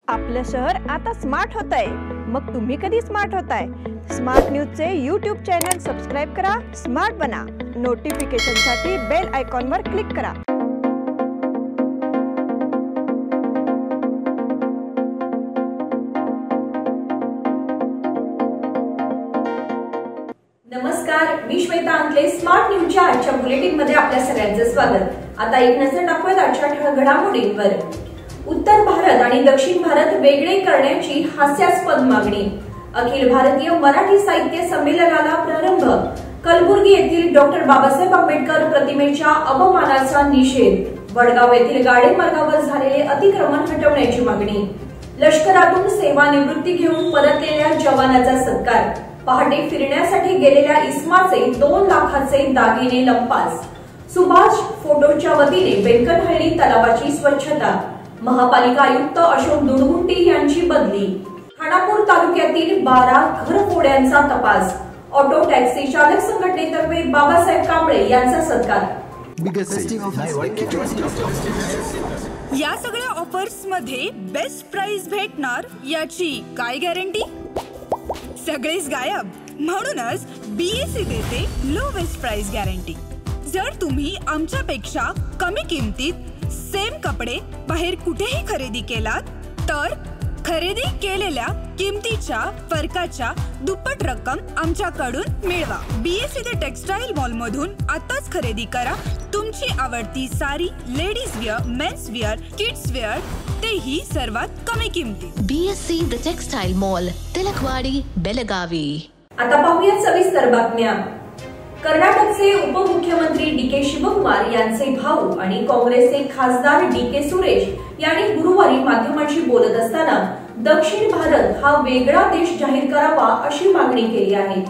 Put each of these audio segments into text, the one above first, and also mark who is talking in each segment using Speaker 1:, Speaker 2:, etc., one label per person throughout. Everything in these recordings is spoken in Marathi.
Speaker 1: आपलं शहर आता स्मार्ट होत आहे। मग तुम्ही कधी स्मार्ट होताय? स्मार्ट न्यूजचे YouTube चॅनल सबस्क्राइब करा, स्मार्ट बना। नोटिफिकेशनसाठी बेल आयकॉनवर क्लिक करा।
Speaker 2: नमस्कार, मी श्वेता अंकले। स्मार्ट न्यूजच्या आजच्या बुलेटिन मध्ये आपल्या सगळ्यांचं स्वागत। आता एक नजर टाकूयात आजच्या ठळक घडामोडींवर। उत्तर भारत आणि दक्षिण भारत वेगळे करण्याची हास्यास्पद मागणी। अखिल भारतीय मराठी साहित्य संमेलनाला प्रारंभ। कलबुर्गी येथील डॉक्टर बाबासाहेब आंबेडकर प्रतिमेच्या अवमानाचा निषेध। वडगाव येथील गाडे मार्गावर झालेले अतिक्रमण हटवण्याची मागणी। लष्करातून सेवानिवृत्ती घेऊन परतलेल्या जवानाचा सत्कार। पहाटे फिरण्यासाठी गेलेल्या इस्माचे 2 लाखाचे दागिने लंपास। सुभाष फोटोच्या वतीने बेनकनहळ्ळी तलावाची स्वच्छता। महापालिका आयुक्त अशोक दुडगुंटी यांची बदली। खानापूर तालुक्यातील 12 घरफोड्यांचा तपास। ऑटो टॅक्सी चालक संघटनेतर्फे बाबासाहेब कांबळे यांचा सत्कार।
Speaker 3: या सगळ्या ऑफर्स मध्ये बेस्ट प्राइस भेटणार याची काय गॅरंटी? सगळेच गायब। म्हणूनच बीएससी देते लोवेस्ट प्राइस गॅरंटी। जर तुम्ही आमच्यापेक्षा कमी किमतीत सेम कपडे बाहेर कुठेही खरेदी केलात तर खरेदी केलेल्या किमतीच्या फरकाच्या दुप्पट रक्कम आमच्याकडून मिळवा। बीएससी द टेक्सटाईल मॉल मधून आताच खरेदी करा तुमची आवडती sari, ladies wear, men's wear, kids wear, तेही सर्वात कमी किमतीत।
Speaker 4: BSC the textile mall, Tilakwadi, Belagavi.
Speaker 2: आता पाहूया सविस्तर बातम्या। कर्नाटकचे उपमुख्यमंत्री डी.के. शिवकुमार यांचे भाऊ आणि काँग्रेसचे खासदार डी.के. सुरेश यांनी गुरुवारी माध्यमांशी बोलत असताना दक्षिण भारत हा वेगळा देश जाहीर करावा अशी मागणी केली आहे।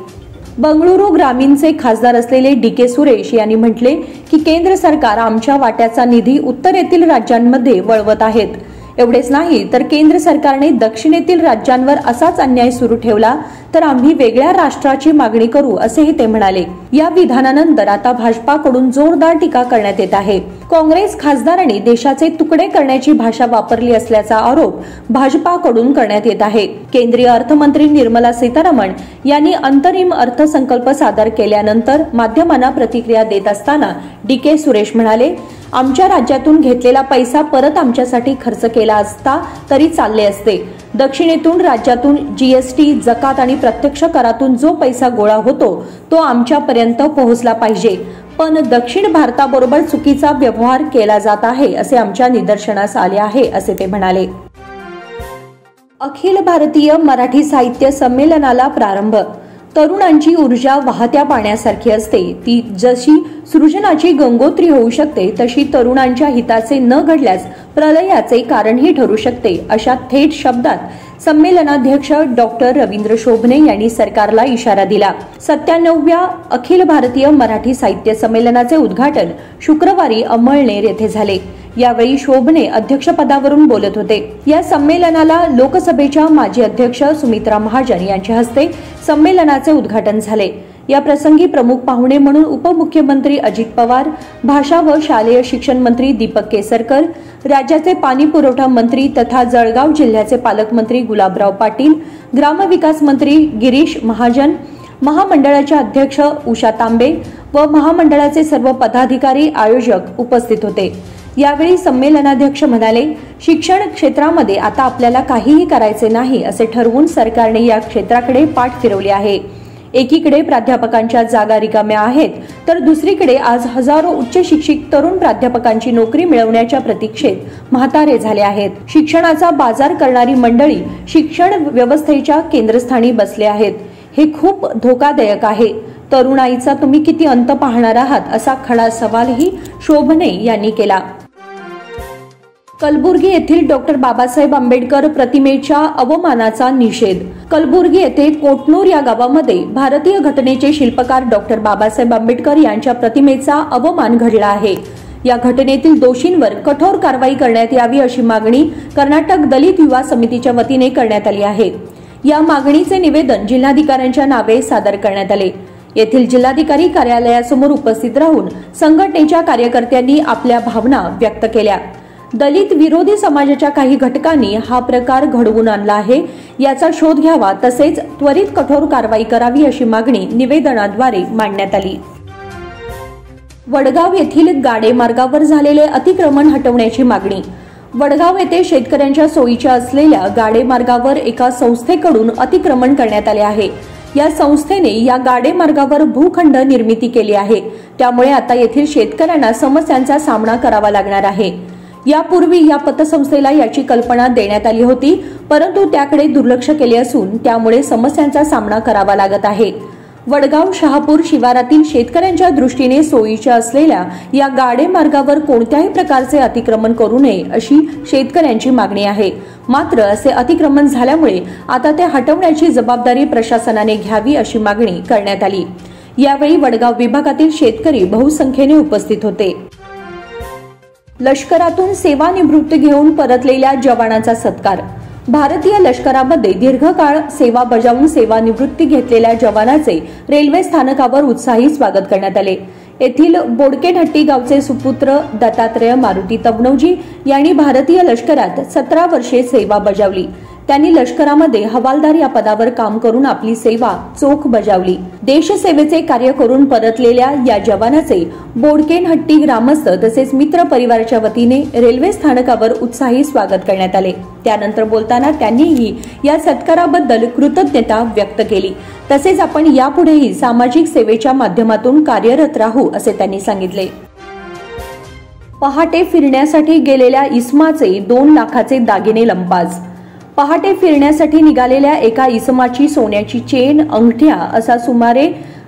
Speaker 5: बंगळुरू ग्रामीणचे खासदार असलेले डी.के. सुरेश यांनी म्हटले की केंद्र सरकार आमच्या वाट्याचा निधी उत्तरेतील राज्यांमध्ये वळवत आहेत। एवढेच नाही तर केंद्र सरकारने दक्षिणेतील राज्यांवर असाच अन्याय सुरू ठेवला तर आम्ही वेगळ्या राष्ट्राची मागणी करू असेही ते म्हणाले। या विधानानंतर आता भाजपाकडून जोरदार टीका करण्यात येत आहे। काँग्रेस खासदारांनी देशाचे तुकडे करण्याची भाषा वापरली असल्याचा आरोप भाजपाकडून करण्यात येत आहे। केंद्रीय अर्थमंत्री निर्मला सीतारामन यांनी अंतरिम अर्थसंकल्प सादर केल्यानंतर माध्यमांना प्रतिक्रिया देत असताना डी.के. सुरेश म्हणाले, आमच्या राज्यातून घेतलेला पैसा परत आमच्यासाठी खर्च केला असता तरी चालले असते। दक्षिणेतून राज्यातून जीएसटी, जकात आणि प्रत्यक्ष करातून जो पैसा गोळा होतो तो आमच्यापर्यंत पोहोचला पाहिजे, पण दक्षिण भारताबरोबर चुकीचा व्यवहार केला जात आहे असे आमच्या निदर्शनास आले आहे असे ते म्हणाले। अखिल भारतीय मराठी साहित्य संमेलनाला प्रारंभ। तरुणांची ऊर्जा वाहत्या पाण्यासारखी असते। ती जशी सृजनाची गंगोत्री होऊ शकते तशी तरुणांच्या हिताचे न घडल्यास प्रलयाचे कारणही ठरू शकते, अशा थेट शब्दात संमेलनाध्यक्ष डॉक्टर रवींद्र शोभणे यांनी सरकारला इशारा दिला। 97व्या अखिल भारतीय मराठी साहित्य संमेलनाचे उद्घाटन शुक्रवारी अमळनेर येथे झाले। यावेळी शोभणे अध्यक्षपदावरून बोलत होते। या संमेलनाला लोकसभेच्या माजी अध्यक्ष सुमित्रा महाजन यांच्या हस्ते संमेलनाचे उद्घाटन झाले। या प्रसंगी प्रमुख पाहुणे म्हणून उपमुख्यमंत्री अजित पवार, भाषा व शालेय शिक्षण मंत्री दीपक केसरकर, राज्याचे पाणी पुरवठा मंत्री तथा जळगाव जिल्ह्याचे पालकमंत्री गुलाबराव पाटील, ग्रामविकास मंत्री गिरीश महाजन, महामंडळाच्या अध्यक्ष उषा तांबे व महामंडळाचे सर्व पदाधिकारी, आयोजक उपस्थित होते। यावेळी संमेलनाध्यक्ष म्हणाले, शिक्षण क्षेत्रामध्ये आता आपल्याला काहीही करायचे नाही असे ठरवून सरकारने या क्षेत्राकडे पाठ फिरवली आहे। एकीकडे प्राध्यापकांच्या जागा रिकाम्या आहेत तर दुसरीकडे आज हजारो उच्च शिक्षित तरुण प्राध्यापकांची नोकरी मिळवण्याच्या प्रतीक्षेत म्हातारे झाले आहेत। शिक्षणाचा बाजार करणारी मंडळी शिक्षण व्यवस्थेच्या केंद्रस्थानी बसले आहेत। हे खूप धोकादायक आहे। तरुणाईचा तुम्ही किती अंत पाहणार आहात असा खडा सवालही शोभणे यांनी केला। कलबुर्गी येथील डॉक्टर बाबासाहेब आंबेडकर प्रतिमेच्या अवमानाचा निषेध। कलबुर्गी येथे कोटनूर या गावामध्ये भारतीय घटनेचे शिल्पकार डॉक्टर बाबासाहेब आंबेडकर यांच्या प्रतिमेचा अवमान घडला आहे। या घटनेतील दोषींवर कठोर कारवाई करण्यात यावी अशी मागणी कर्नाटक दलित युवा समितीच्या वतीने करण्यात आली आहे। या मागणीचे निवेदन जिल्हाधिकाऱ्यांच्या नावे सादर करण्यात आले। येथील जिल्हाधिकारी कार्यालयासमोर उपस्थित राहून संघटनेच्या कार्यकर्त्यांनी आपल्या भावना व्यक्त केल्या। दलित विरोधी समाजाच्या काही घटकांनी हा प्रकार घडवून आणला आहे, याचा शोध घ्यावा तसेच त्वरित कठोर कारवाई करावी अशी मागणी निवेदनाद्वारे मांडण्यात आली. वडगाव येथील गाडे मार्गावर झालेले अतिक्रमण हटवण्याची मागणी. वडगाव येथे शेतकऱ्यांच्या सोयीच्या असलेल्या गाडे मार्गावर एका संस्थेकडून अतिक्रमण करण्यात आले आहे. या संस्थेने या गाडे मार्गावर भूखंड निर्मिती केली आहे, त्यामुळे आता येथील शेतकऱ्यांना समस्यांचा सामना करावा लागणार आहे. यापूर्वी या पतसंस्थेला याची कल्पना देण्यात आली होती, परंतु त्याकडे दुर्लक्ष केले असून त्यामुळे समस्यांचा सामना करावा लागत आहे. वडगाव शहापूर शिवारातील शेतकऱ्यांच्या दृष्टीने सोयीच्या असलेल्या या गाडे मार्गावर कोणत्याही प्रकारचे अतिक्रमण करू नये अशी शेतकऱ्यांची मागणी आहे. मात्र असे अतिक्रमण झाल्यामुळे आता ते हटवण्याची जबाबदारी प्रशासनाने घ्यावी अशी मागणी करण्यात आली. यावेळी वडगाव विभागातील शेतकरी बहुसंख्येने उपस्थित होते. लष्करातून सेवानिवृत्ती घेऊन परतलेल्या जवानांचा सत्कार. भारतीय लष्करामध्ये दीर्घकाळ सेवा बजावून सेवानिवृत्ती घेतलेल्या जवानाचे रेल्वे स्थानकावर उत्साही स्वागत करण्यात आले. येथील बोडकेढट्टी गावचे सुपुत्र दत्तात्रय मारुती तवणोजी यांनी भारतीय लष्करात 17 वर्षे सेवा बजावली. त्यांनी लष्करामध्ये हवालदार या पदावर काम करून आपली सेवा चोख बजावली. देशसेवेचे कार्य करून परतलेल्या या जवानाचे बोडकेढट्टी ग्रामस्थ तसेच मित्र परिवाराच्या वतीने रेल्वे स्थानकावर उत्साही स्वागत करण्यात आले. त्यानंतर बोलताना त्यांनीही या सत्काराबद्दल कृतज्ञता व्यक्त केली. तसेच आपण यापुढेही सामाजिक सेवेच्या माध्यमातून कार्यरत राहू असे त्यांनी सांगितले. पहाटे फिरण्यासाठी गेलेल्या इसमाचे 2 लाखाचे दागिने लंपास. पहाटे फिरण्यासाठी निघालेल्या एका इसमाची सोन्याची चेन, अंगठ्या असा सुमारे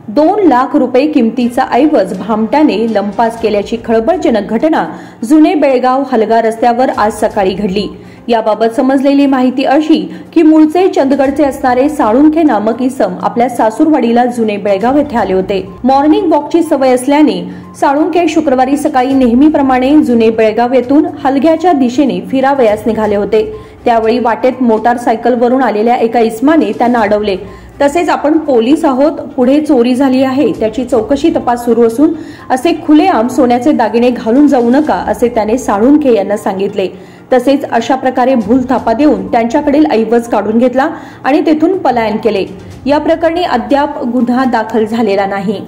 Speaker 5: 2 लाख रुपये किमतीचा ऐवज भामट्याने लंपास केल्याची खळबळजनक घटना जुने बेळगाव हलगा रस्त्यावर आज सकाळी घडली. याबाबत समजलेली माहिती अशी की मूळचे चंदगडचे असणारे साळुंखे नामक इसम आपल्या सासूरवाडीला जुने बेळगाव येथे आले होते. मॉर्निंग वॉकची सवय असल्याने साळुंखे शुक्रवारी सकाळी नेहमीप्रमाणे जुने बेळगाव येथून हलग्याच्या दिशेने फिरावयास निघाले होते. त्यावेळी वाटेत मोटारसायकलवरून आलेल्या एका इसमाने त्यांना अडवले. तसेच आपण पोलीस आहोत, पुढे चोरी झाली आहे, त्याची चौकशी तपास सुरू असून असे खुलेआम सोन्याचे दागिने घालून जाऊ नका असे त्याने साळुंखे यांना सांगितले. तसेच अशा प्रकारे भूल थापा देऊन त्यांच्याकडील ऐवज काढून घेतला आणि तेथून पलायन केले. या प्रकरणी अद्याप गुन्हा दाखल झालेला नाही.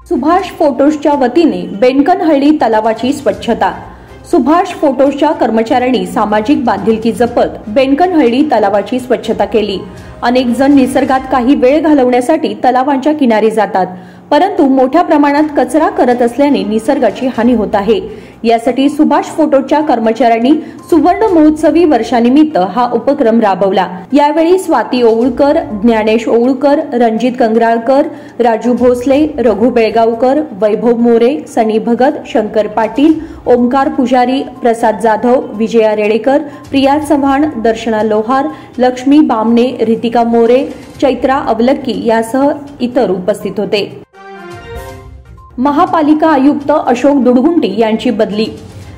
Speaker 5: सुभाष फोटोजच्या वतीने बेनकनहळ्ळी तलावाची स्वच्छता. सुभाष फोटोजच्या कर्मचाऱ्यांनी सामाजिक बांधिलकी जपत बेनकनहळ्ळी तलावाची स्वच्छता केली. अनेक जण निसर्गात काही वेळ घालवण्यासाठी तलावांच्या किनारी जातात, परंतु मोठ्या प्रमाणात कचरा करत असल्याने निसर्गाची हानी होत आहे. यासाठी सुभाष फोटोच्या कर्मचाऱ्यांनी सुवर्ण महोत्सवी वर्षानिमित्त हा उपक्रम राबवला. यावेळी स्वाती ओवळकर, ज्ञानेश ओवळकर, रणजित कंगराळकर, राजू भोसले, रघु बेळगावकर, वैभव मोरे, सनी भगत, शंकर पाटील, ओमकार पुजारी, प्रसाद जाधव, विजया रेडेकर, प्रिया चव्हाण, दर्शना लोहार, लक्ष्मी बामणे, रितिका मोरे, चैत्रा अवलक्की यासह इतर उपस्थित होते. महापालिका आयुक्त अशोक दुडगुंटी यांची बदली.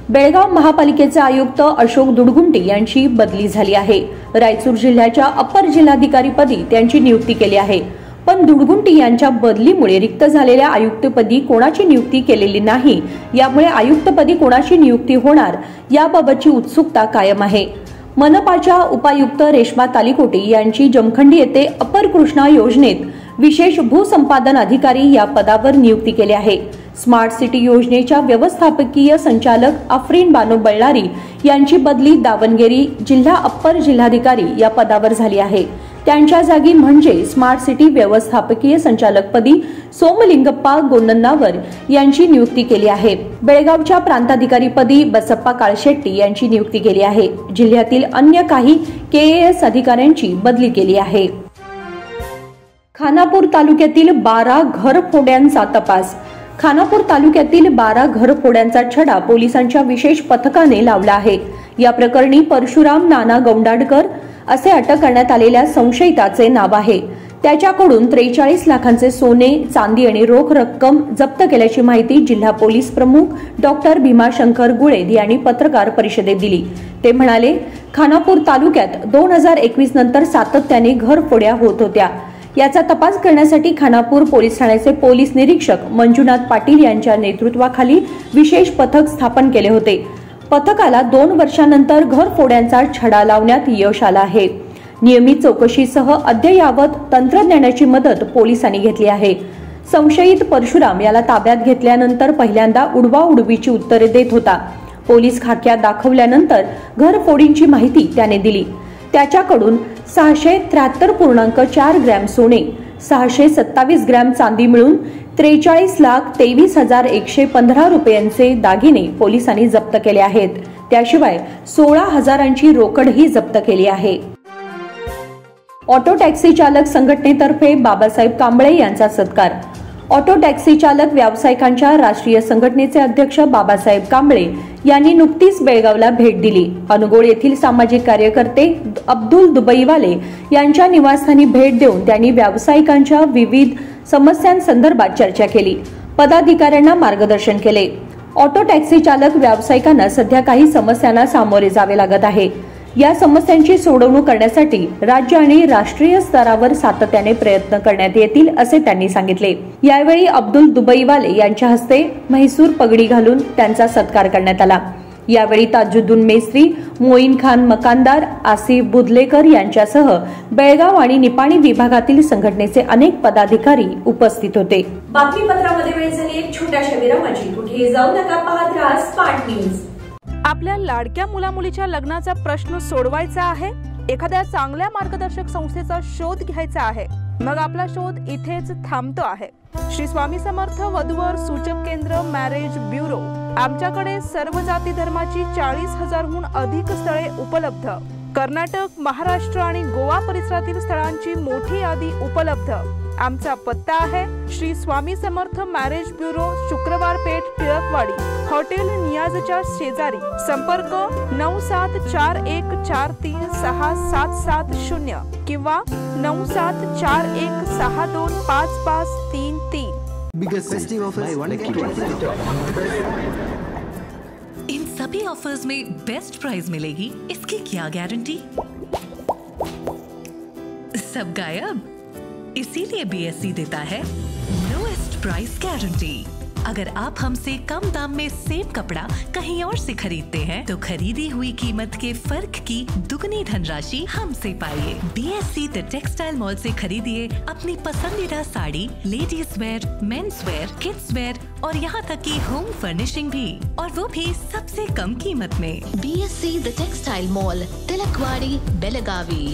Speaker 5: बेळगाव महापालिकेचे आयुक्त अशोक दुडगुंटी यांची बदली झाली आहे. रायचूर जिल्ह्याच्या अपर जिल्हाधिकारीपदी त्यांची नियुक्ती केली आहे. पण दुडगुंटी यांच्या बदलीमुळे रिक्त झालेल्या आयुक्तपदी कोणाची नियुक्ती केलेली नाही. यामुळे आयुक्तपदी कोणाची नियुक्ती होणार याबाबतची उत्सुकता कायम आहे. मनपाच्या उपायुक्त रेश्मा तालिकोटे यांची जमखंडी येथे अपर कृष्णा योजनेत विशेष भूसंपादन अधिकारी या पदावर नियुक्ती केली आहे. स्मार्ट सिटी योजनेच्या व्यवस्थापकीय संचालक आफरीन बानो बळ्ळारी यांची बदली दावणगेरी जिल्हा अप्पर जिल्हाधिकारी या पदावर झाली आहे. त्यांच्या जागी म्हणजे स्मार्ट सिटी व्यवस्थापकीय संचालकपदी सोमलिंगप्पा गोन्नन्नावर यांची नियुक्ती केली आहे. बेळगावच्या प्रांताधिकारीपदी बसप्पा काळशेट्टी यांची नियुक्ती केली आहे. जिल्ह्यातील अन्य काही KAS अधिकाऱ्यांची बदली केली आहे. खानापूर तालुक्यातील 12 घरफोड्यांचा तपास. खानापूर तालुक्यातील 12 घरफोड्यांचा छडा पोलिसांच्या विशेष पथकाने लावला आहे. या प्रकरणी परशुराम नाना गौंडाडकर असे अटक करण्यात आलेल्या संशयिताचे नाव आहे. त्याच्याकडून 43 लाखांचे सोने, चांदी आणि रोख रक्कम जप्त केल्याची माहिती जिल्हा पोलीस प्रमुख डॉक्टर भीमाशंकर गुळेद यांनी पत्रकार परिषदेत दिली. ते म्हणाले, खानापूर तालुक्यात 2021 नंतर सातत्याने घरफोड्या होत होत्या. याचा तपास करण्यासाठी खानापूर पोलीस ठाण्याचे पोलीस निरीक्षक मंजुनाथ पाटील यांच्या नेतृत्वाखाली विशेष पथक स्थापन केले होते. पथकाला 2 वर्षांनंतर घरफोड्यांचा छडा लावण्यात यश आलं आहे. नियमित चौकशीसह अद्ययावत तंत्रज्ञानाची मदत पोलिसांनी घेतली आहे. संशयित परशुराम याला ताब्यात घेतल्यानंतर पहिल्यांदा उडवाउडवीची उत्तरे देत होता. पोलीस खाक्यात दाखवल्यानंतर घरफोडींची माहिती त्याने दिली. त्याच्याकडून 673.4 ग्रॅम सोने, 627 ग्रॅम चांदी मिळून 43,23,115 रुपयांचे दागिने पोलिसांनी जप्त केले आहेत. त्याशिवाय 16,000ची रोकडही जप्त केली आहे. ऑटो टॅक्सी चालक संघटनेतर्फे बाबासाहेब कांबळे यांचा सत्कार. ऑटो टॅक्सी चालक व्यावसायिकांच्या राष्ट्रीय संघटनेचे अध्यक्ष बाबासाहेब कांबळे यांनी नुकतीच बेळगावला भेट दिली. अनुगोळ येथील सामाजिक कार्यकर्ते अब्दुल दुबईवाले यांच्या निवासस्थानी भेट देऊन त्यांनी व्यावसायिकांच्या विविध समस्यांसंदर्भात चर्चा केली. पदाधिकाऱ्यांना मार्गदर्शन केले. ऑटो टॅक्सी चालक व्यावसायिकांना सध्या काही समस्यांना सामोरे जावे लागत आहे. या समस्यांची सोडवणूक करण्यासाठी राज्य आणि राष्ट्रीय स्तरावर सातत्याने प्रयत्न करण्यात येतील असे त्यांनी सांगितले. यावेळी अब्दुल दुबईवाले यांच्या हस्ते म्हैसूर पगडी घालून त्यांचा सत्कार करण्यात आला. यावेळी ताजुद्दीन मेस्त्री, मोईन खान मकानदार, आसिफ बुदलेकर यांच्यासह बेळगाव आणि निपाणी विभागातील संघटनेचे अनेक पदाधिकारी उपस्थित होते.
Speaker 2: बातमीपत्रामध्ये वेळ झाली एक छोट्याशा विरामाची. कुठेही जाऊ नका, पाहत राहा स्मार्ट न्यूज.
Speaker 6: आपल्या लाडक्या मुलामुलीच्या लग्नाचा प्रश्न सोडवायचा आहे? एखाद्या चांगल्या मार्गदर्शक संस्थेचा शोध घ्यायचा आहे? मग आपला शोध इथेच थांबतो आहे. श्री स्वामी समर्थ वधूवर सूचक केंद्र मॅरेज ब्युरो. आमच्याकडे सर्व जाती धर्माची 40,000हून अधिक स्थळे उपलब्ध. कर्नाटक, महाराष्ट्र आणि गोवा परिसरातील स्थळांची मोठी यादी उपलब्ध. आमचा पत्ता आहे श्री स्वामी समर्थ मॅरेज ब्युरो, शुक्रवार पेठ, टिळकवाडी, हॉटेल नियाजच्या शेजारी. संपर्क 9741436770 किंवा 9741625533.
Speaker 4: इन सभी ऑफर्स में बेस्ट प्राइस मिलेगी, इसकी क्या गारंटी? सब गायब, इसीलिए BSC देता है लोएस्ट प्राइस गारंटी। अगर आप हमसे कम दाम में सेम कपड़ा कहीं और से खरीदते हैं तो खरीदी हुई कीमत के फर्क की दुगनी धनराशि हमसे पाइए। BSC द टेक्सटाइल मॉल से खरीदिए अपनी पसंदीदा sari, ladies wear, men's wear, kids wear और यहाँ तक की होम फर्निशिंग भी, और वो भी सबसे कम कीमत में। BSC the textile mall, Tilakwadi, Belagavi.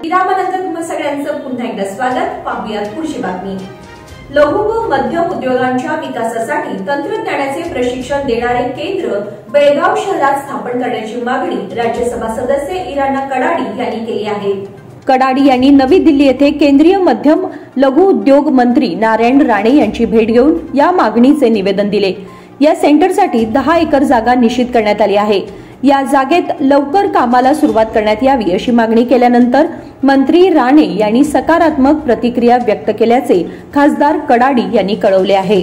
Speaker 2: विरामानंतर तुम्हा सगळ्यांचं पुन्हा एकदा स्वागत. पाहूयात पुढची बातमी. लघु व मध्यम उद्योगांच्या विकासासाठी तंत्रज्ञानाचे प्रशिक्षण देणारे केंद्र बेळगाव शहरात स्थापन करण्याची मागणी राज्यसभा सदस्य इराणा कडाडी यांनी केली आहे.
Speaker 5: कडाडी यांनी नवी दिल्ली येथे केंद्रीय मध्यम लघु उद्योग मंत्री नारायण राणे यांची भेट घेऊन या मागणीचे निवेदन दिले. या सेंटरसाठी 10 एकर जागा निश्चित करण्यात आली आहे. या जागेत लवकर कामाला सुरुवात करण्यात यावी अशी मागणी केल्यानंतर मंत्री राणे यांनी सकारात्मक प्रतिक्रिया व्यक्त केल्याचे खासदार कडाडी यांनी कळवले आहे.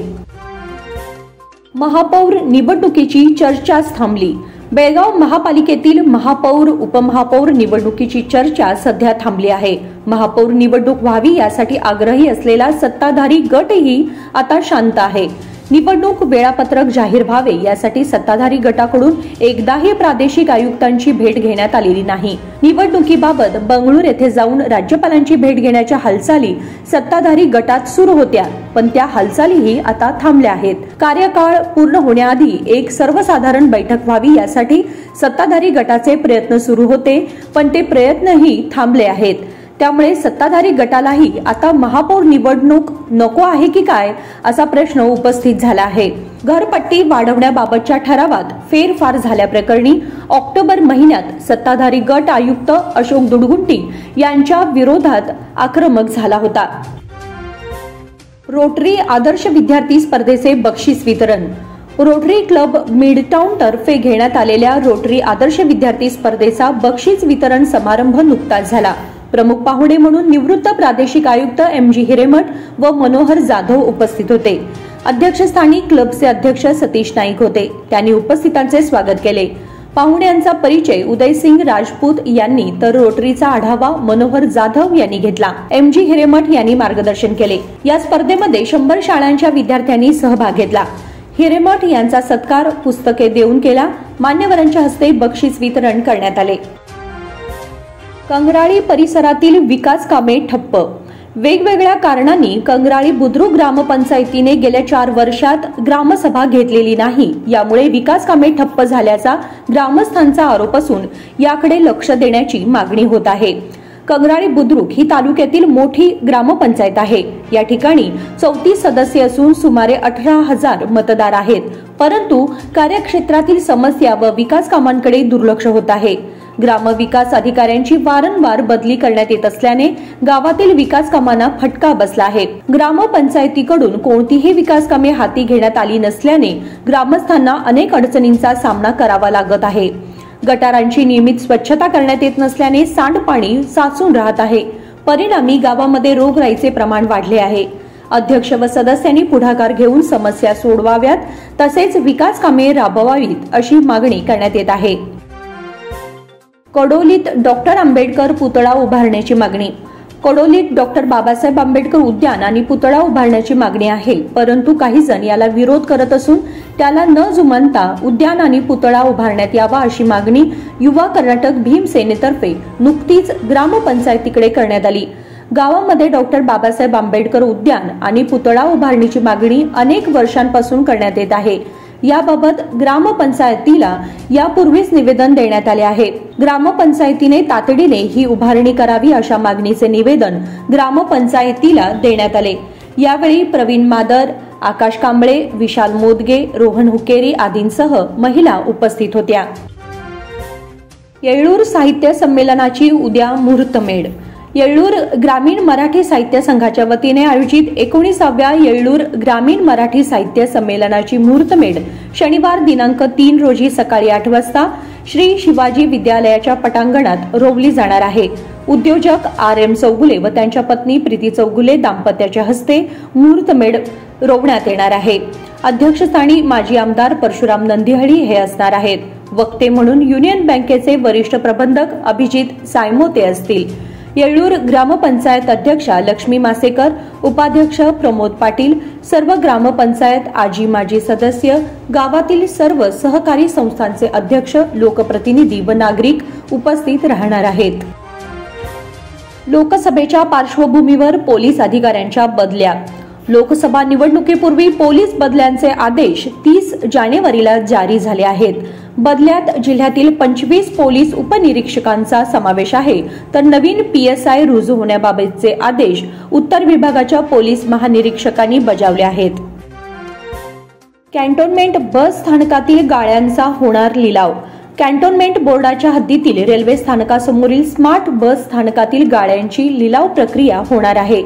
Speaker 5: महापौर निवडणुकीची चर्चाच थांबली. बेळगाव महापालिकेतील महापौर उपमहापौर निवडणुकीची चर्चा सध्या थांबली आहे. महापौर निवडणूक व्हावी यासाठी आग्रही असलेला सत्ताधारी गटही आता शांत आहे. निवडणूक वेळापत्रक जाहीर व्हावे यासाठी सत्ताधारी गटाकडून एकदाही प्रादेशिक आयुक्तांची भेट घेण्यात आलेली नाही. निवडणुकीबाबत बंगळूर येथे जाऊन राज्यपालांची भेट घेण्याच्या हालचाली सत्ताधारी गटात सुरू होत्या, पण त्या हालचालीही आता थांबल्या आहेत. कार्यकाळ पूर्ण होण्याआधी एक सर्वसाधारण बैठक व्हावी यासाठी सत्ताधारी गटाचे प्रयत्न सुरू होते, पण ते प्रयत्नही थांबले आहेत. त्यामुळे सत्ताधारी गटालाही आता महापौर निवडणूक नको आहे की काय असा प्रश्न उपस्थित झाला आहे. घरपट्टी वाढवण्याबाबतच्या ठरावात फेरफार झाल्याप्रकरणी ऑक्टोबर महिन्यात सत्ताधारी गट आयुक्त अशोक दुडगुंटी यांच्या विरोधात आक्रमक झाला होता. रोटरी आदर्श विद्यार्थी स्पर्धेचे बक्षीस वितरण. रोटरी क्लब मिडटाउन तर्फे घेण्यात आलेल्या रोटरी आदर्श विद्यार्थी स्पर्धेचा बक्षीस वितरण समारंभ नुकताच झाला. प्रमुख पाहुणे म्हणून निवृत्त प्रादेशिक आयुक्त MG हिरेमठ व मनोहर जाधव उपस्थित होते. अध्यक्षस्थानी क्लबचे अध्यक्ष सतीश नाईक होते. त्यांनी उपस्थितांचे स्वागत केले. पाहुण्यांचा परिचय उदयसिंग राजपूत यांनी तर रोटरीचा आढावा मनोहर जाधव यांनी घेतला. MG हिरेमठ यांनी मार्गदर्शन केले. या स्पर्धेमध्ये 100 शाळांच्या विद्यार्थ्यांनी सहभाग घेतला. हिरेमठ यांचा सत्कार पुस्तके देऊन केला. मान्यवरांच्या हस्ते बक्षीस वितरण करण्यात आले. कंगराळी परिसरातील विकास कामे ठप्प. वेगवेगळ्या कारणांनी कंगराळी बुद्रुक ग्रामपंचायतीने गेल्या 4 वर्षात ग्रामसभा घेतलेली नाही. यामुळे विकास कामे ठप्प झाल्याचा ग्रामस्थांचा आरोप असून याकडे लक्ष देण्याची मागणी होत आहे. कंगराळी बुद्रुक ही तालुक्यातील मोठी ग्रामपंचायत आहे. या ठिकाणी 34 सदस्य असून सुमारे 18,000 मतदार आहेत. परंतु कार्यक्षेत्रातील समस्या व विकास कामांकडे दुर्लक्ष होत आहे. ग्रामविकास अधिकाऱ्यांची वारंवार बदली करण्यात येत असल्याने गावातील विकास कामांना फटका बसला आहे. ग्रामपंचायतीकडून कोणतीही विकास कामे हाती घेण्यात आली नसल्याने ग्रामस्थांना अनेक अडचणींचा सामना करावा लागत आहे. गटारांची नियमित स्वच्छता करण्यात येत नसल्याने सांडपाणी साचून राहत आहे. परिणामी गावामध्ये रोगराईचे प्रमाण वाढले आहे. अध्यक्ष व सदस्यांनी पुढाकार घेऊन समस्या सोडवाव्यात तसेच विकास कामे राबवावीत अशी मागणी करण्यात येत आहे. कडोलीत डॉक्टर आंबेडकर पुतळा उभारण्याची मागणी. कडोलीत डॉक्टर बाबासाहेब आंबेडकर उद्यान आणि पुतळा उभारण्याची मागणी आहे. परंतु काही जण याला विरोध करत असून त्याला न जुमानता उद्यान आणि पुतळा उभारण्यात यावा अशी मागणी युवा कर्नाटक भीम सेनेतर्फे नुकतीच ग्रामपंचायतीकडे करण्यात आली. गावामध्ये डॉक्टर बाबासाहेब आंबेडकर उद्यान आणि पुतळा उभारण्याची मागणी अनेक वर्षांपासून करण्यात येत आहे. याबाबत ग्रामपंचायतीला यापूर्वीच निवेदन देण्यात आले आहे. ग्रामपंचायतीने तातडीने ही उभारणी करावी अशा मागणीचे निवेदन ग्रामपंचायतीला देण्यात आले. यावेळी प्रवीण मादर, आकाश कांबळे, विशाल मोदगे, रोहन हुकेरी आदींसह महिला उपस्थित होत्या. येळ्ळूर साहित्य संमेलनाची उद्या मुहूर्तमेढ. येळ्ळूर ग्रामीण मराठी साहित्य संघाच्या वतीने आयोजित 19व्या येळ्ळूर ग्रामीण मराठी साहित्य संमेलनाची मुहूर्तमेढ शनिवार दिनांक 3 रोजी सकाळी 8 वाजता श्री शिवाजी विद्यालयाच्या पटांगणात रोवली जाणार आहे. उद्योजक RM चौगुले व त्यांच्या पत्नी प्रीती चौगुले दाम्पत्याच्या हस्ते मुहूर्तमेढ रोवण्यात येणार आहे. अध्यक्षस्थानी माजी आमदार परशुराम नंदिहळी हे असणार आहेत. वक्ते म्हणून युनियन बँकेचे वरिष्ठ प्रबंधक अभिजित सायमोते असतील. येळ्ळूर ग्रामपंचायत अध्यक्षा लक्ष्मी मासेकर, उपाध्यक्ष प्रमोद पाटील, सर्व ग्रामपंचायत आजी माजी सदस्य, गावातील सर्व सहकारी संस्थांचे अध्यक्ष, लोकप्रतिनिधी व नागरिक उपस्थित राहणार आहेत. लोकसभेच्या पार्श्वभूमीवर पोलीस अधिकाऱ्यांच्या बदल्या. लोकसभा निवडणुकीपूर्वी पोलीस बदल्यांचे आदेश 30 जानेवारीला जारी झाले आहेत. बदल्यात जिल्ह्यातील 25 पोलीस उपनिरीक्षकांचा समावेश आहे. तर नवीन PSI रुजू होण्याबाबतचे आदेश उत्तर विभागाच्या पोलीस महानिरीक्षकांनी बजावले आहेत. कॅन्टोन्मेंट बस स्थानकातील गाळ्यांचा होणार लिलाव. कॅन्टोन्मेंट बोर्डाच्या हद्दीतील रेल्वे स्थानकासमोरील स्मार्ट बस स्थानकातील गाळ्यांची लिलाव प्रक्रिया होणार आहे.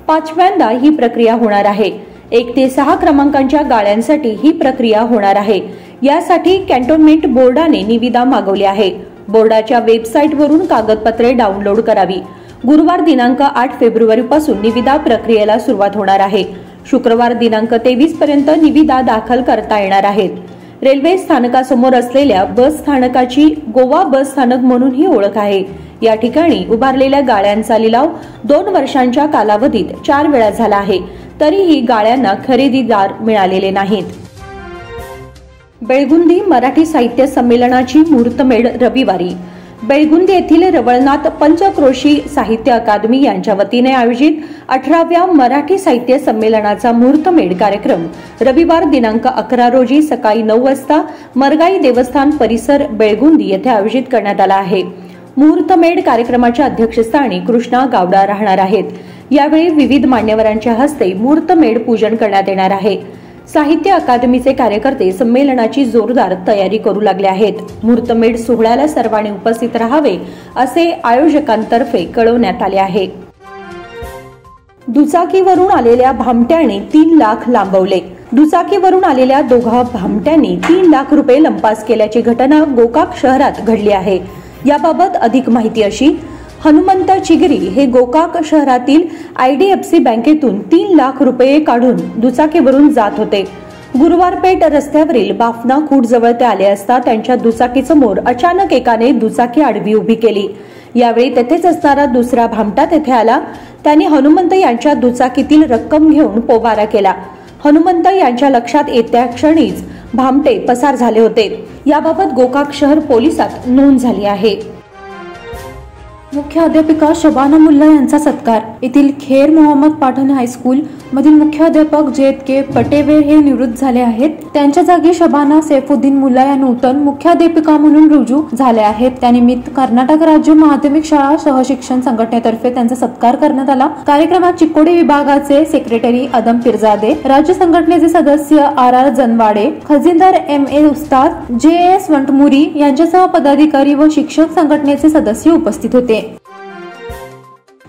Speaker 5: 5व्यांदा ही प्रक्रिया होणार आहे. 1 ते 6 क्रमांकांच्या गाळ्यांसाठी ही प्रक्रिया होणार आहे. यासाठी कॅन्टोन्मेंट बोर्डाने निविदा मागवली आहे. बोर्डाच्या वेबसाईटवरून कागदपत्रे डाउनलोड करावी. गुरुवार दिनांक 8 फेब्रुवारीपासून निविदा प्रक्रियेला सुरुवात होणार आहे. शुक्रवार दिनांक 23 पर्यंत निविदा दाखल करता येणार आहेत. रेल्वे स्थानकासमोर असलेल्या बस स्थानकाची गोवा बस स्थानक म्हणूनही ओळख आहे. या ठिकाणी उभारलेल्या गाळ्यांचा लिलाव 2 वर्षांच्या कालावधीत 4 वेळा झाला आहे. तरीही गाळ्यांना खरेदीदार मिळालेले नाहीत. बेळगुंदी मराठी साहित्य संमेलनाची मुहूर्तमेढ रविवारी. बेळगुंदी येथील रवळनाथ पंचक्रोशी साहित्य अकादमी यांच्या वतीने आयोजित 18व्या मराठी साहित्य संमेलनाचा मुहूर्तमेढ कार्यक्रम रविवार दिनांक 11 रोजी सकाळी 9 वाजता मरगाई देवस्थान परिसर बेळगुंदी येथे आयोजित करण्यात आला आहे. मुहूर्तमेढ कार्यक्रमाच्या अध्यक्षस्थानी कृष्णा गावडा राहणार आहेत. यावेळी विविध मान्यवरांच्या हस्ते मुहूर्तमेढ पूजन करण्यात येणार आहे. साहित्य अकादमीचे कार्यकर्ते संमेलनाची जोरदार तयारी करू लागले आहेत. मुहूर्तमेढ सोहळ्याला सर्वांनी उपस्थित राहावे असे आयोजकांतर्फे कळवण्यात आले आहे. दुचाकीवरून आलेल्या भामट्याने 3 लाख लांबवले. दुचाकीवरून आलेल्या दोघा भामट्यांनी 3 लाख रुपये लंपास केल्याची घटना गोकाक शहरात घडली आहे. याबाबत अधिक माहिती अशी. हनुमंत चिगरी हे गोकाक शहरातील IDFC बँकेतून 3 लाख रुपये काढून दुचाकीवरून जात होते. गुरुवार पेठ रस्त्यावरील बाफना खूट जवळ ते आले असता त्यांच्या दुचाकीसमोर अचानक एकाने दुचाकी आडवी उभी केली। यावेळी तेथेच असणारा दुसरा भामटा तेथे आला। त्यांनी हनुमंत यांच्या दुचाकीतील रक्कम घेऊन पोबारा केला। हनुमंत यांच्या लक्षात येत्या क्षणीच भामटे पसार झाले होते। याबाबत गोकाक शहर पोलिसात नोंद झाली आहे।
Speaker 7: मुख्याध्यापिका शबाना मुल्ला यांचा सत्कार। येथील खेर मोहम्मद पाठन हायस्कूल मधील मुख्याध्यापक जे.के. पटेवेर हे निवृत्त झाले आहेत। त्यांच्या जागी शबाना सैफुद्दीन मुल्ला या नूतन मुख्याध्यापिका म्हणून रुजू झाल्या आहेत। त्यानिमित्त कर्नाटक राज्य माध्यमिक शाळा सहशिक्षण संघटनेतर्फे त्यांचा सत्कार करण्यात आला। कार्यक्रमात चिकोडी विभागाचे सेक्रेटरी अदम पिरजादे, राज्य संघटनेचे सदस्य आर जनवाडे, खजिनदार एम.ए. उस्ताद, जे.एस. वंटमुरी यांच्यासह पदाधिकारी व शिक्षक संघटनेचे सदस्य उपस्थित होते।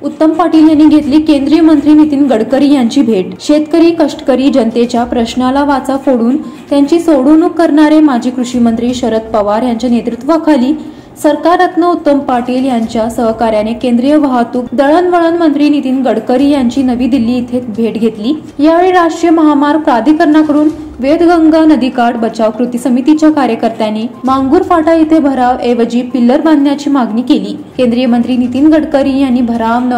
Speaker 7: उत्तम पाटील यांनी घेतली केंद्रीय मंत्री नितीन गडकरी यांची भेट। शेतकरी कष्टकरी जनतेच्या प्रश्नाला वाचा फोडून त्यांची सोडवणूक करणारे माजी कृषी मंत्री शरद पवार यांच्या नेतृत्वाखाली सरकाररत्न उत्तम पाटील यांच्या सहकार्याने केंद्रीय वाहतूक दळणवळण मंत्री नितीन गडकरी यांची नवी दिल्ली येथे भेट घेतली। यावेळी राष्ट्रीय महामार्ग प्राधिकरणाकडून वेदगंगा नदीकाठ बचाव कृती समितीच्या कार्यकर्त्यांनी मांगूर फाटा येथे भराव ऐवजी पिल्लर बांधण्याची मागणी केली। केंद्रीय मंत्री नितीन गडकरी यांनी भराव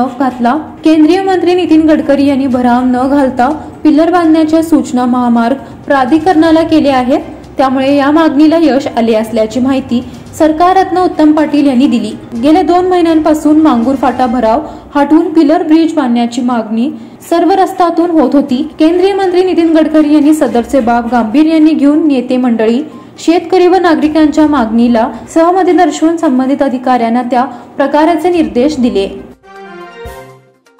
Speaker 7: न घालता पिल्लर बांधण्याच्या सूचना महामार्ग प्राधिकरणाला केल्या आहेत। त्यामुळे या मागणीला यश आले असल्याची माहिती सरकाररत्न उत्तम पाटील यांनी दिली। गेल्या 2 महिन्यांपासून मांगूर फाटा भराव हटवून पिलर ब्रिज बांधण्याची मागणी सर्व रस्त्यातून होत होती। केंद्रीय मंत्री नितीन गडकरी यांनी सदरचे बाब गांभीर्याने घेऊन नेते मंडळी, शेतकरी व नागरिकांच्या मागणीला सहमती दर्शवून संबंधित अधिकाऱ्यांना त्या प्रकारचे निर्देश दिले।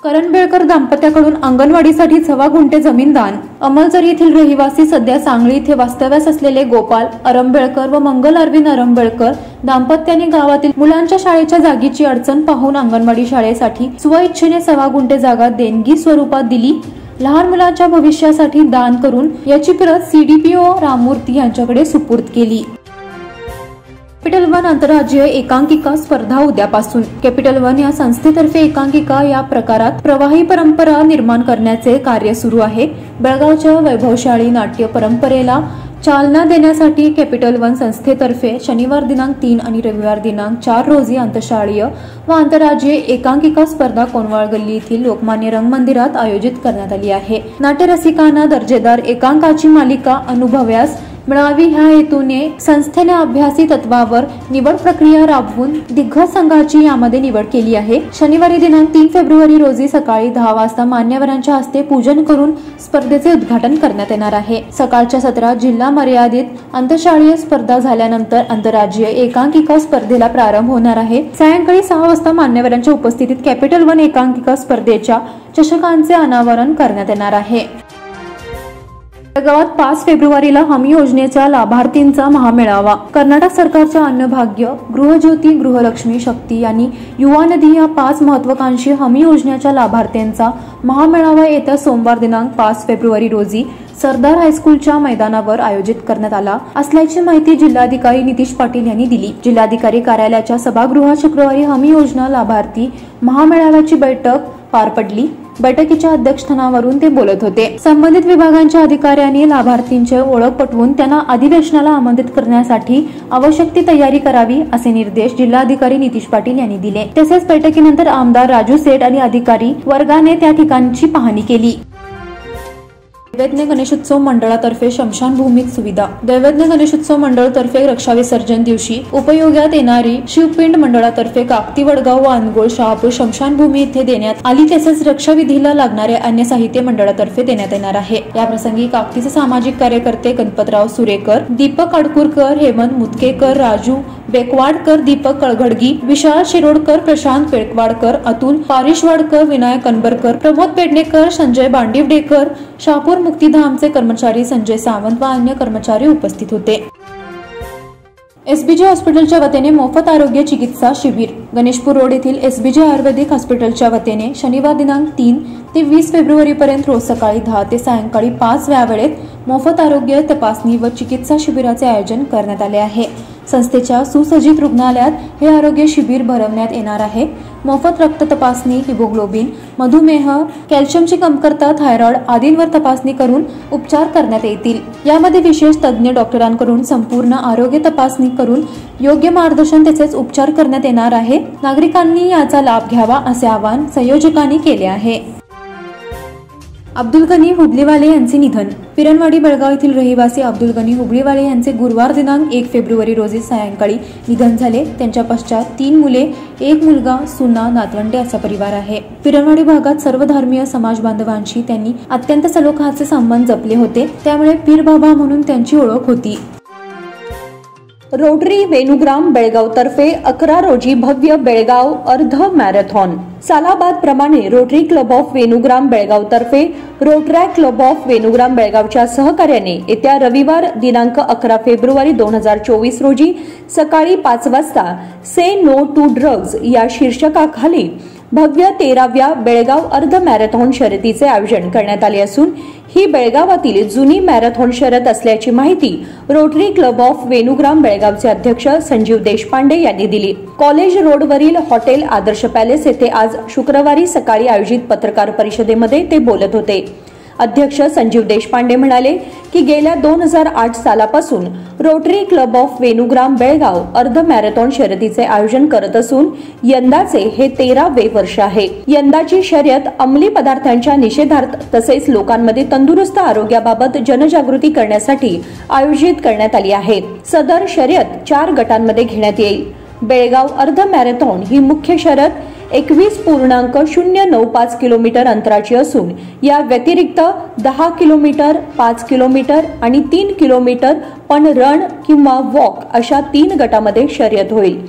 Speaker 7: करण बेळकर दाम्पत्याकडून अंगणवाडीसाठी 1.25 गुंठे जमीन दान। अमलचर येथील रहिवासी सध्या सांगली येथे वास्तव्यास असलेले गोपाल अरंबेळकर व मंगल अरविंद अरंबेळकर दाम्पत्याने गावातील मुलांच्या शाळेच्या जागेची अडचण पाहून अंगणवाडी शाळेसाठी स्वइच्छेने 1.25 गुंठे जागा देणगी स्वरूपात दिली। लहान मुलांच्या भविष्यासाठी दान करून याची प्रत सीडीपीओ राममूर्ती यांच्याकडे सुपूर्द केली। कॅपिटल वन आंतरराज्यीय एकांकिका स्पर्धा उद्यापासून। कॅपिटल वन या संस्थेतर्फे एकांकिका या प्रकारात प्रवाही परंपरा निर्माण करण्याचे कार्य सुरू आहे। बेळगावच्या वैभवशाली नाट्य परंपरेला चालना देण्यासाठी कॅपिटल वन संस्थेतर्फे शनिवार दिनांक 3 आणि रविवार दिनांक 4 रोजी आंतरशाळीय व आंतरराज्यीय एकांकिका स्पर्धा कोनवाळ गल्ली येथील लोकमान्य रंगमंदिरात आयोजित करण्यात आली आहे। नाट्यरसिकांना दर्जेदार एकांकाची मालिका अनुभव्यास मिळावी ह्या हेतूने संस्थेने अभ्यासी तत्वावर निवड प्रक्रिया राबवून दिग्गज संघाची यामध्ये निवड केली आहे। शनिवारी दिनांक 3 फेब्रुवारी रोजी सकाळी 10 वाजता मान्यवरांच्या हस्ते पूजन करून स्पर्धेचे उद्घाटन करण्यात येणार आहे। सकाळच्या सत्रात जिल्हा मर्यादित आंतरशाळीय स्पर्धा झाल्यानंतर आंतरराज्यीय एकांकिका स्पर्धेला प्रारंभ होणार आहे। सायंकाळी 6 वाजता मान्यवरांच्या उपस्थितीत कॅपिटल वन एकांकिका स्पर्धेच्या चषकांचे अनावरण करण्यात येणार आहे। गावात 5 फेब्रुवारीला हमी योजनेच्या लाभार्थींचा महामेळावा। कर्नाटक सरकारच्या अन्नभाग्य, गृहज्योती, गृहलक्ष्मी, शक्ती आणि युवा निधी या 5 महत्वाकांक्षी हमी योजनेच्या लाभार्थ्यांचा महामेळावा येत्या सोमवार दिनांक 5 फेब्रुवारी रोजी सरदार हायस्कूलच्या मैदानावर आयोजित करण्यात आला असल्याची माहिती जिल्हाधिकारी नितीश पाटील यांनी दिली। जिल्हाधिकारी कार्यालयाच्या सभागृहात शुक्रवारी हमी योजना लाभार्थी महामेळाव्याची बैठक पार पडली। बैठकीच्या अध्यक्षस्थानावरून ते बोलत होते। संबंधित विभागांच्या अधिकाऱ्यांनी लाभार्थींची ओळख पटवून त्यांना अधिवेशनाला आमंत्रित करण्यासाठी आवश्यक ती तयारी करावी असे निर्देश जिल्हाधिकारी नितीश पाटील यांनी दिले। तसेच बैठकीनंतर आमदार राजू सेठ आणि अधिकारी वर्गाने त्या ठिकाणची पाहणी केली। दैवज्ञ गणेशोत्सव मंडळातर्फे स्मशानभूमीत सुविधा। दैवज्ञ गणेशोत्सव मंडळातर्फे रक्षा विसर्जन दिवशी उपयोगात येणारी शिवपिंड मंडळातर्फे काकती, वडगाव व अनगोळ, शहापूर स्मशानभूमी इथे देण्यात आली। तसेच रक्षाविधीला लागणारे अन्य साहित्य मंडळातर्फे देण्यात येणार आहे। या प्रसंगी काकतीचे सामाजिक कार्यकर्ते गणपतराव सुरेकर, दीपक अडकुरकर, हेमंत मुतकेकर, राजू बेकवाडकर, दीपक कळघडगी, विशाल शिरोडकर, प्रशांत पेडकवाडकर, अतुल पारिशवाडकर, विनायक कनबरकर, प्रमोद पेडणेकर, संजय बांडिवडेकर, शहापूर मुक्तिधामचे कर्मचारी संजय सावंत व अन्य कर्मचारी उपस्थित होते। एसबीजे हॉस्पिटलच्या वतीने मोफत आरोग्य चिकित्सा शिबिर। गणेशपूर रोड येथील एसबीजे आयुर्वेदिक हॉस्पिटलच्या वतीने शनिवार दिनांक 3 ते 20 फेब्रुवारी पर्यंत रोज सकाळी 10 ते सायंकाळी 5 या वेळेत मोफत आरोग्य तपासणी व चिकित्सा शिबिराचे आयोजन करण्यात आले आहे। संस्थेच्या सुसज्जित रुग्णालयात हे आरोग्य शिबिर भरवण्यात येणार आहे. मोफत रक्त तपासणी, हिमोग्लोबिन, मधुमेह, कॅल्शियमची कमतरता, थायरॉइड आदींवर तपासणी करून उपचार करण्यात येतील. यामध्ये विशेष तज्ज्ञ डॉक्टरांकडून संपूर्ण आरोग्य तपासणी करून योग्य मार्गदर्शन तसेच उपचार करण्यात येणार आहे. नागरिकांनी याचा लाभ घ्यावा असे आवाहन संयोजकांनी केले आहे. अब्दुल गनी हुबलीवाले यांचे निधन. पिरणवाडी बेळगाव येथील रहिवासी अब्दुल गनी हुबलीवाले यांचे गुरुवार दिनांक 1 फेब्रुवारी रोजी सायंकाळी निधन झाले. त्यांच्या पश्चात 3 मुले, 1 मुलगा, सुना, नातवंडे असा परिवार आहे. पिरणवाडी भागात सर्व धर्मीय समाज बांधवांशी त्यांनी अत्यंत सलोख्याचे संबंध जपले होते. त्यामुळे पीर बाबा म्हणून त्यांची ओळख होती.
Speaker 5: रोटरी वेणुग्राम बेळगाव तर्फे 11 रोजी भव्य बेळगाव अर्ध मॅरेथॉन. सालाबाद प्रमाणे rotary club of Venugram Belgaum तर्फे रोटरॅक क्लब ऑफ वेणुग्राम बेळगावच्या सहकार्याने येत्या रविवार दिनांक 11 फेब्रुवारी 2024 रोजी सकाळी 5 वाजता से नो टू ड्रग्ज या शीर्षकाखाली भव्य 13व्या बेळगाव अर्ध मॅरेथॉन शर्यतीचे आयोजन करण्यात आले असून ही बेळगावातील जुनी मॅरेथॉन शर्यत असल्याची माहिती रोटरी क्लब ऑफ वेणुग्राम बेळगावचे अध्यक्ष संजीव देशपांडे यांनी दिली. कॉलेज रोडवरील हॉटेल आदर्श पॅलेस येथे आज शुक्रवारी सकाळी आयोजित पत्रकार परिषदेमध्ये ते बोलत होते. अध्यक्ष संजीव देशपांडे म्हणाले की गेल्या 2008 सालापासून rotary club of Venugram Belgaum अर्ध मॅरेथॉन शर्यतीचे आयोजन करत असून यंदाचे हे 13वे वर्ष आहे. यंदाची शर्यत अंमली पदार्थांच्या निषेधार्थ तसेच लोकांमध्ये तंदुरुस्त आरोग्याबाबत जनजागृती करण्यासाठी आयोजित करण्यात आली आहे. सदर शर्यत 4 गटांमध्ये घेण्यात येईल. बेळगाव अर्ध मॅरेथॉन ही मुख्य शर्यत 21.095 किलोमीटर अंतराची असून या व्यतिरिक्त 10 किलोमीटर, 5 किलोमीटर आणि 3 किलोमीटर पण रन किंवा वॉक अशा 3 गटामध्ये शर्यत होईल.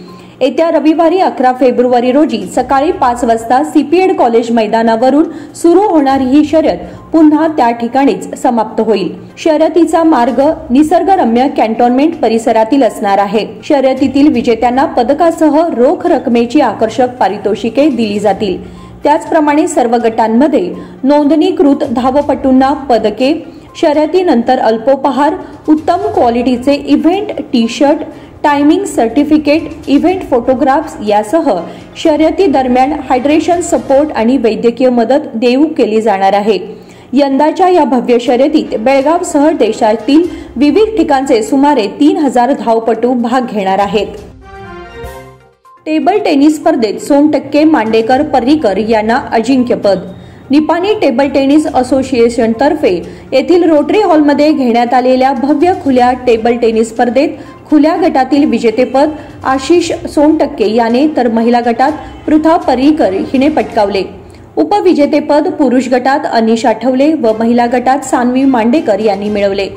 Speaker 5: येत्या रविवारी 11 फेब्रुवारी रोजी सकाळी 5 वाजता सीपीएड कॉलेज मैदानावरून सुरू होणारी ही शर्यत पुन्हा त्या ठिकाणीच समाप्त होईल. शर्यतीचा मार्ग निसर्गरम्य कॅन्टोन्मेंट परिसरातील असणार आहे. शर्यतीतील विजेत्यांना पदकासह रोख रकमेची आकर्षक पारितोषिके दिली जातील. त्याचप्रमाणे सर्व गटांमध्ये नोंदणीकृत धावपटूंना पदके, शर्यतीनंतर अल्पोपहार, उत्तम क्वालिटीचे event T shirt, timing certificate, event photographs यासह शर्यती दरम्यान हायड्रेशन सपोर्ट आणि वैद्यकीय मदत देऊ केली जाणार आहे. यंदाच्या या भव्य शर्यतीत बेळगावसह देशातील विविध ठिकाणचे सुमारे 3000 धावपटू भाग घेणार आहेत. टेबल टेनिस स्पर्धेत सोनटक्के, मांडेकर, पर्रीकर यांना अजिंक्यपद. निपाणी टेबल टेनिस असोसिएशन तर्फे येथील रोटरी हॉलमध्ये घेण्यात आलेल्या भव्य खुल्या टेबल टेनिस स्पर्धेत खुल्या गटातील विजेतेपद आशिष सोनटक्के याने तर महिला गटात पृथा पर्रीकर हिने पटकावले. उपविजेतेपद पुरुष गटात अनिश आठवले व महिला गटात सान्वी मांडेकर यांनी मिळवले.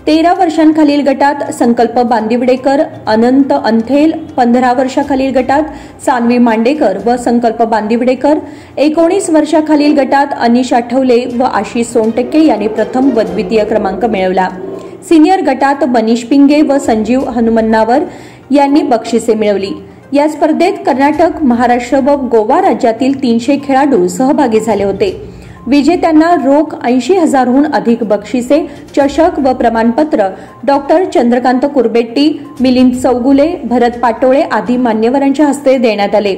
Speaker 5: 13 वर्षांखालील गटात संकल्प बांदिवडेकर, अनंत अंथेल, 15 वर्षाखालील गटात सान्वी मांडेकर व संकल्प बांदिवडेकर, 19 वर्षाखालील गटात अनिश आठवले व आशिष सोनटक्के यांनी प्रथम व द्वितीय क्रमांक मिळवला. सिनियर गटात मनीष पिंगे व संजीव हनुमन्नावर यांनी बक्षिसे मिळवली. या स्पर्धेत कर्नाटक, महाराष्ट्र व गोवा राज्यातील 300 खेळाडू सहभागी झाले होते. विजेत्यांना रोख 80,000हून अधिक बक्षिसे, चषक व प्रमाणपत्र डॉक्टर चंद्रकांत कुरबेट्टी, मिलिंद चौगुले, भरत पाटोळे आदी मान्यवरांच्या हस्ते देण्यात आले.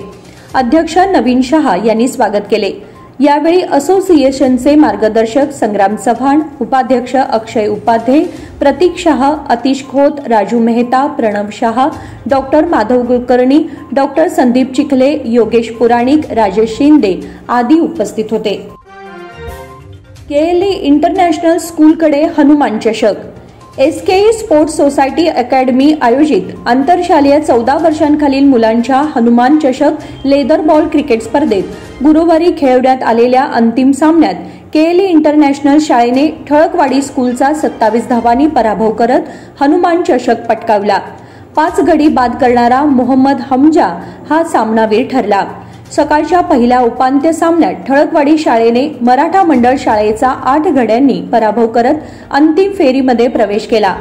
Speaker 5: अध्यक्ष नवीन शहा यांनी स्वागत केले. यावेळी असोसिएशनचे मार्गदर्शक संग्राम चव्हाण, उपाध्यक्ष अक्षय उपाध्ये, प्रतीक शहा, अतिश खोत, राजू मेहता, प्रणव शहा, डॉक्टर माधव कुलकर्णी, डॉक्टर संदीप चिखले, योगेश पुराणिक, राजेश शिंदे आदी उपस्थित होते. केएलई इंटरनॅशनल स्कूलकडे हनुमान चषक. एसकेई स्पोर्ट्स सोसायटी अकॅडमी आयोजित आंतरशालेय 14 वर्षांखालील मुलांच्या हनुमान चषक लेदर बॉल क्रिकेट स्पर्धेत गुरुवारी खेळवण्यात आलेल्या अंतिम सामन्यात केएलई इंटरनॅशनल शाळेने ठळकवाडी स्कूलचा 27 धावांनी पराभव करत हनुमान चषक पटकावला. 5 गडी बाद करणारा मोहम्मद हमजा हा सामनावीर ठरला. सकाळच्या पहिल्या उपांत्य सामन्यात ठळकवाडी शाळेने मराठा मंडळ शाळेचा 8 गड्यांनी पराभव करत अंतिम फेरीमध्ये प्रवेश केला.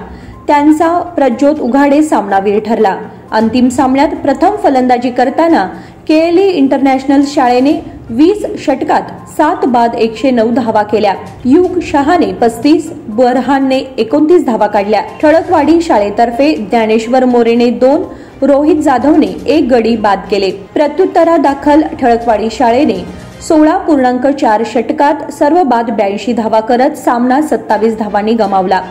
Speaker 5: त्यांचा प्रज्योत उघाडे सामनावीर ठरला. अंतिम सामन्यात प्रथम फलंदाजी करताना केएलई इंटरनॅशनल शाळेने 20 षटकात 7 बाद 109 धावा केल्या. युग शहाने 35, बरहानने 29 धावा काढल्या. ठळकवाडी शाळेतर्फे ज्ञानेश्वर मोरेने 2, रोहित जाधवने 1 गडी बाद केले. प्रत्युत्तरादाखल ठळकवाडी शाळेने 16.4 षटकात सर्व बाद 82 धावा करत सामना 27 धावांनी गमावला.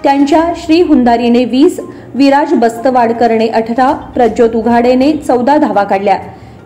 Speaker 5: त्यांच्या श्री हुंदारीने 20, विराज बस्तवाडकरने 18, प्रज्योत उघाडेने 14 धावा काढल्या.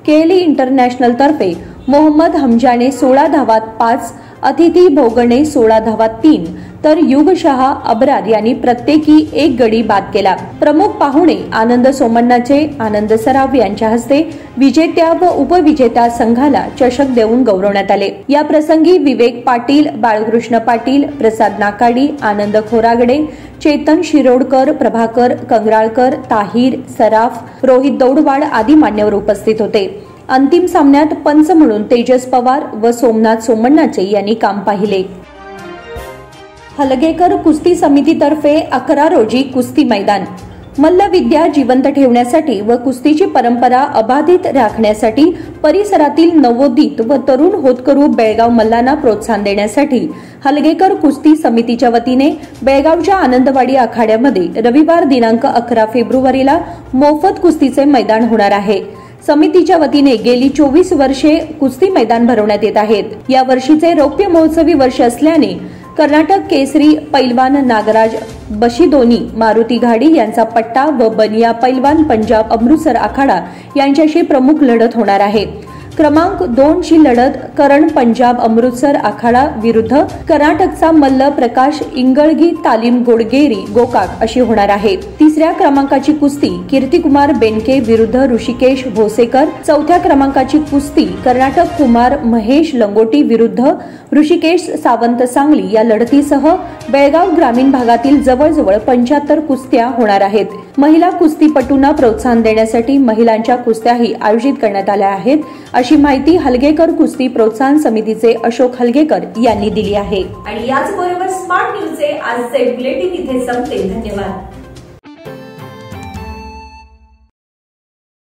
Speaker 5: केएलई इंटरनॅशनल तर्फे मोहम्मद हमजाने 16 धावात 5, अतिथी भोगणे 16 धावात 3, तर युगशहा अबरार यांनी प्रत्येकी 1 गडी बाद केला. प्रमुख पाहुणे आनंद सोमण्णाचे आनंद सराफ यांच्या हस्ते विजेत्या व उपविजेत्या संघाला चषक देऊन गौरवण्यात आले. या प्रसंगी विवेक पाटील, बाळकृष्ण पाटील, प्रसाद नाकाडी, आनंद खोरागडे, चेतन शिरोडकर, प्रभाकर कंगराळकर, ताहीर, सराफ, रोहित दौडवाड आदी मान्यवर उपस्थित होते. अंतिम सामन्यात पंच म्हणून तेजस पवार व सोमनाथ सोमण्णाचे यांनी काम पाहिले. हलगेकर कुस्ती समितीतर्फे 11 रोजी कुस्ती मैदान. मल्लविद्या जिवंत ठेवण्यासाठी व कुस्तीची परंपरा अबाधित राखण्यासाठी परिसरातील नवोदित व तरुण होतकरू बेळगाव मल्लांना प्रोत्साहन देण्यासाठी हलगेकर कुस्ती समितीच्या वतीने बेळगावच्या आनंदवाडी आखाड्यामध्ये रविवार दिनांक 11 फेब्रुवारीला मोफत कुस्तीचे मैदान होणार आहे. समितीच्या वतीने गेली 24 वर्षे कुस्ती मैदान भरवण्यात येत आहेत. या वर्षीचे रौप्य महोत्सवी वर्ष असल्याने कर्नाटक केसरी पैलवान नागराज बशीदोनी मारुती घाडी यांचा पट्टा व बनिया पैलवान पंजाब अमृतसर आखाडा यांच्याशी प्रमुख लढत होणार आहे. क्रमांक 2 ची लढत करण पंजाब अमृतसर आखाडा विरुद्ध कर्नाटकचा मल्ल प्रकाश इंगळगी तालीम गोडगेरी गोकाक अशी होणार आहे. 3ऱ्या क्रमांकाची कुस्ती कीर्तिकुमार बेनके विरुद्ध ऋषिकेश भोसेकर. 4थ्या क्रमांकाची कुस्ती कर्नाटक कुमार महेश लंगोटी विरुद्ध ऋषिकेश सावंत सांगली. या लढतीसह बेळगाव ग्रामीण भागातील जवळजवळ 75 कुस्त्या होणार आहेत. महिला कुस्तीपटूंना प्रोत्साहन देण्यासाठी महिलांच्या कुस्त्याही आयोजित करण्यात आल्या आहेत अशी माहिती हलगेकर कुस्ती प्रोत्साहन समितीचे अशोक हलगेकर यांनी दिली आहे.
Speaker 2: आणि याचबरोबर स्मार्ट न्यूजचे आजचे बुलेटिन इथे संपते. धन्यवाद.